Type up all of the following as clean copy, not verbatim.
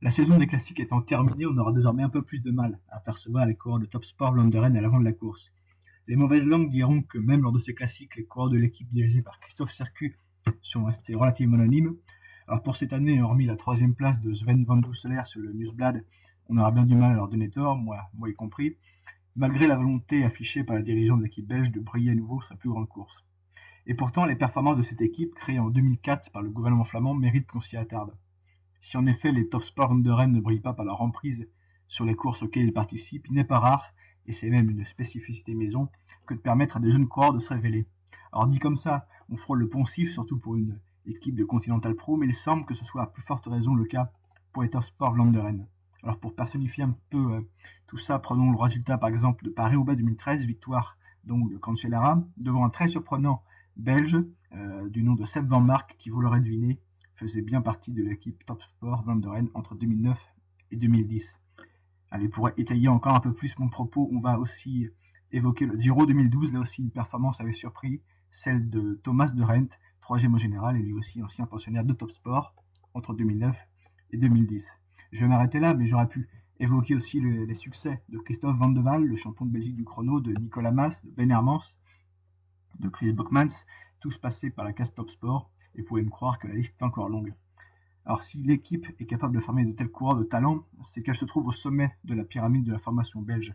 La saison des classiques étant terminée, on aura désormais un peu plus de mal à percevoir les coureurs de Top Sport Vlaanderen à l'avant de la course. Les mauvaises langues diront que même lors de ces classiques, les coureurs de l'équipe dirigée par Christophe Sercu sont restés relativement anonymes. Alors pour cette année, hormis la troisième place de Sven van Doeselaer sur le Newsblad, on aura bien du mal à leur donner tort, moi y compris, malgré la volonté affichée par la dirigeante de l'équipe belge de briller à nouveau sur sa plus grande course. Et pourtant, les performances de cette équipe, créée en 2004 par le gouvernement flamand, méritent qu'on s'y attarde. Si en effet les top sports de Rennes ne brillent pas par leur emprise sur les courses auxquelles ils participent, il n'est pas rare, et c'est même une spécificité maison, que de permettre à des jeunes coureurs de se révéler. Alors dit comme ça, on frôle le poncif, surtout pour une équipe de Continental Pro, mais il semble que ce soit à plus forte raison le cas pour les top sports Vlaanderen. Alors pour personnifier un peu tout ça, prenons le résultat par exemple de Paris-Roubaix 2013, victoire donc de Cancellara, devant un très surprenant belge du nom de Seb Van Mark, qui, vous l'aurez deviné, faisait bien partie de l'équipe Top Sport Vlaanderen entre 2009 et 2010. Allez, pour étayer encore un peu plus mon propos, on va aussi évoquer le Giro 2012. Là aussi, une performance avait surpris, celle de Thomas de Rent, troisième au général, et lui aussi ancien pensionnaire de Top Sport entre 2009 et 2010. Je vais m'arrêter là, mais j'aurais pu évoquer aussi les succès de Christophe Van de Waal, le champion de Belgique du chrono, de Nicolas Mas, de Ben Hermans, de Chris Bockmans, tous passés par la case Top Sport, et vous pouvez me croire que la liste est encore longue. Alors si l'équipe est capable de former de tels coureurs de talent, c'est qu'elle se trouve au sommet de la pyramide de la formation belge.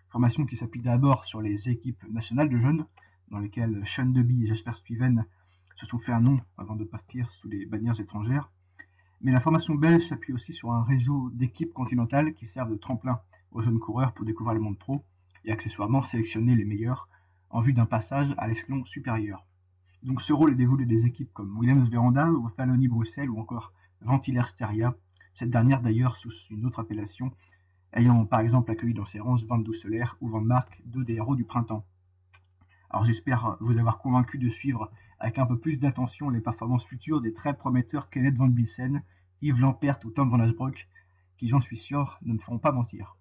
Formation qui s'appuie d'abord sur les équipes nationales de jeunes, dans lesquelles Sean Deby et Jasper Stuyven se sont fait un nom avant de partir sous les bannières étrangères. Mais la formation belge s'appuie aussi sur un réseau d'équipes continentales qui servent de tremplin aux jeunes coureurs pour découvrir le monde pro et accessoirement sélectionner les meilleurs en vue d'un passage à l'échelon supérieur. Donc ce rôle est dévolu des équipes comme Williams Véranda, ou Faloni Bruxelles ou encore Ventilair Steria, cette dernière d'ailleurs sous une autre appellation, ayant par exemple accueilli dans ses rangs Van Doeselaer ou Van Mark, deux des héros du printemps. Alors j'espère vous avoir convaincu de suivre avec un peu plus d'attention les performances futures des très prometteurs Kenneth Van Bilsen, Yves Lampert ou Tom Van Asbroek, qui j'en suis sûr ne me feront pas mentir.